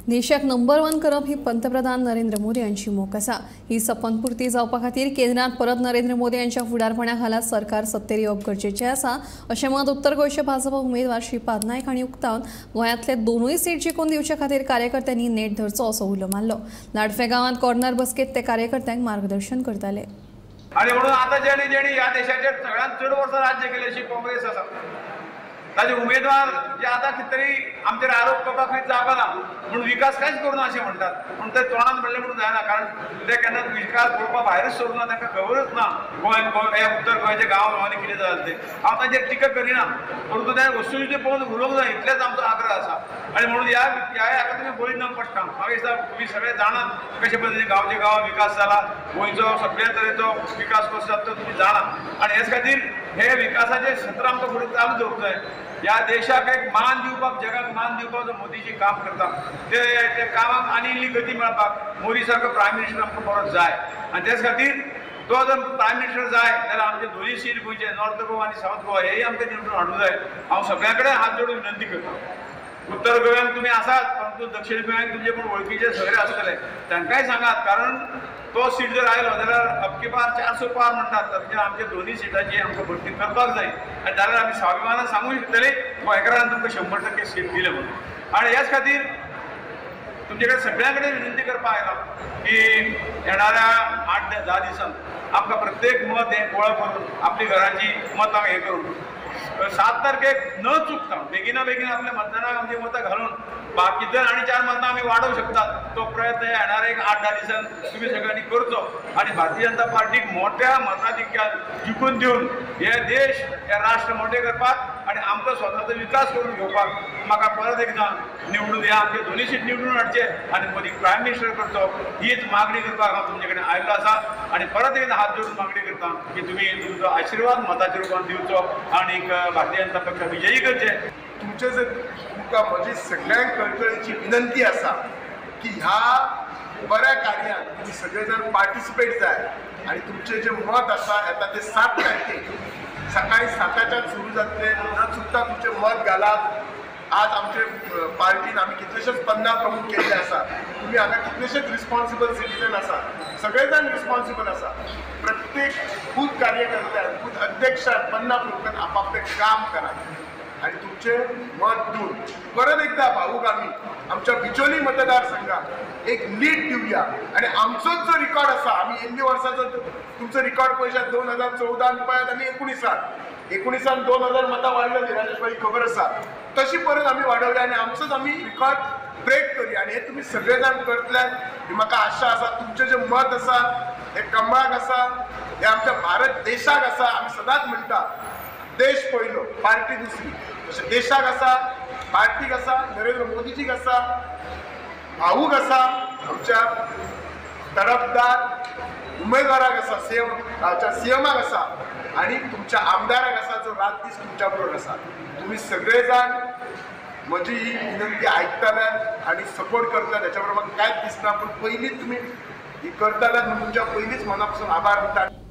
देशाक नंबर 1 करप ही पंतप्रधान नरेंद्र मोदी यांची मोख आसा। ही सपनपूर्ती जावपा खातीर केंद्रात परत नरेंद्र मोदी यांच्या फुडारपणा खाला सरकार सत्तेर येवप गरजेचें आसा अशें मत उत्तर गोंयचे भाजप उमेदवार श्रीपाद नायक हांणी उक्तावन गोंयांतले दोनूय सीट जिखून दिवचे खातीर कार्यकर्त्यांनी नेट धरचो असो उलो मारलो। लाडफे गांवांत कॉर्नर बसकेंत ते कार्यकर्त्यांक मार्गदर्शन करताले। आणि म्हणून आता जेणी या देशाचेर सगळ्यांत चड वर्सां राज्य केले अशी काँग्रेस आसा। ताजे उमेदवार जे आता कितें तरी आमचेर आरोप करपाक खंय जागा ना म्हणून विकास कांयच करूना अशें म्हणटात, पूण ते तोंडान म्हणलें म्हणून जायना, कारण ते केन्ना विकास पळोवपा भायरच सोडना, तांकां खबरच ना गोंयांत हे उत्तर गोंयच्या गांवांनी कितें जालें तें। हांव तांचेर टिका करिना, परंतु ते वस्तुस्थिती पळोवन उलोवंक जाय इतलेंच आमचो आग्रह आसा। आनी म्हणून ह्या हाका तुमी बळी न पडटा। म्हाका दिसता तुमी सगळे जाणात कशे पद्दतीन गांवचे गांव विकास जाला, गोंयचो सगळ्या तरेचो विकास कसो जाता तो तुमी जाणात। आनी हेच खातीर हे विकासाचे सत्र आमकां फुडें चालू दवरूंक जाय। या देशाक एक मान दिवपाक, जगाक मान दिवपाक जो मोदीजी काम करता ते कामाक आनी इल्ली गती मेळपाक मोदी सारको प्रायम मिनिस्टर आमकां बरो जाय। आनी त्याच खातीर तो जर प्रायम मिनिस्टर जाय जाल्यार आमचे दोनूय सीट गोंयचे नॉर्थ गोवा आनी सावथ गोवा हेय आमकां निवडून हाडूंक जाय। हांव सगळ्या कडेन हात जोडून विनंती करता। उत्तर गोंयांत तुमी आसात, परंतु दक्षिण गोंयांत तुमचे कोण वळखीचे सगळे आसतले तांकांय सांगात, कारण तो सीट जर आयलो जाल्यार अबकी पार 400 पार म्हणटात, तातूंतल्यान आमच्या दोनूय सिटांची आमकां भरती करपाक जाय। आनी जाल्यार आमी स्वाभिमानान सांगूं शकतले गोंयकारांक तुमकां 100% सीट दिले म्हणून। आनी ह्याच खातीर तुमचे कडेन सगळ्यां कडेन विनंती करपाक आयला की येणाऱ्या 8-10 दिसांत आमकां प्रत्येक मत हें गोळा करून आपली घराची मतां हें करून 7 तारखेक न चुकता बेगिना आपल्या मतदानाक आमची मतां घालून बाकी जर आनी 4 मतां आमी वाडोवंक शकतात तो प्रयत्न येणाऱ्या 8-10 दिसांत तुमी सगळ्यांनी करचो। आनी भारतीय जनता पार्टीक मोठ्या मताधिक्यान जिखून दिवन हे देश हे राष्ट्र मोठे करपाक आनी आमचो स्वताचो विकास करून घेवपाक म्हाका परत एकदां निवडून ह्या आमचे दोनूय सीट निवडून हाडचे आनी मोदीक प्रायम मिनिस्टर करचो हीच मागणी करपाक हांव तुमचे कडेन आयिल्लो आसा। आनी परत एकदां हात जोडून मागणी करता की तुमी तुमचो आशिर्वाद मताच्या रुपान दिवचो आनी भारतीय जनता पक्ष विजयी करचे। तुमचे जर तुमकां म्हजी सगळ्यांक कळकळीची विनंती आसा की ह्या बऱ्या कार्यात तुम्ही सगळे जण पार्टिसिपेट जाय आणि तुमचे जे मत आसा येता ते 7 तारखेक सकाळी 7च्यान सुरू जातले। न चुकता तुमचे मत घालात। आज आमचे पार्टीन आमी कितलेशेच 50 प्रमुख केल्ले आसा। तुम्ही हांगा कितलेशेच रिस्पॉन्सिबल सिटीजन आसा, सगळे जाण रिस्पॉन्सिबल आसा। प्रत्येक बूथ कार्यकर्त्यान बूथ अध्यक्षान 50 प्रमुखान आपापले काम करात आणि तुमचे मत दिवन परत एकदा भाऊक आमी आमच्या बिचोली मतदारसंघात एक लीड दिवया। आणि आमचोच जो रिकॉर्ड आसा आमी इल्ली वर्साचो तुमचो रिकॉर्ड पळयशात 2014 पळयात आमी 19 2000 मतां वाडलेली राजेशबाई खबर आसा, तशी परत आमी वाडवल्या आनी आमचोच आमी रिकॉर्ड ब्रेक करूया। आणि हे तुम्ही सगळे जाण करतल्यात ही म्हाका आशा आसा। तुमचे जे मत आसा हे कमळाक आसा, हे आमच्या भारत देशाक आसा। आमी सदांच म्हणटा देश पयलो पार्टी दुसरी, तशें देशाक आसा, पार्टीक आसा, नरेंद्र मोदीजीक आसा, भाऊक आसा, आमच्या तरफदार उमेदवाराक आसा, सीएमाक आसा आणि तुमच्या आमदाराक आसा जो रात दीस तुमच्या बरोबर आसा। तुम्ही सगळे जाण म्हजी ही विनंती आयकतल्यात आणि सपोर्ट करतल्यात हेच्या बरोबर म्हाका कांयच दिसना, पूण पयलींच तुमी ही करतल्यात म्हणून तुमच्या पयलींच मना पासून आभार मानता।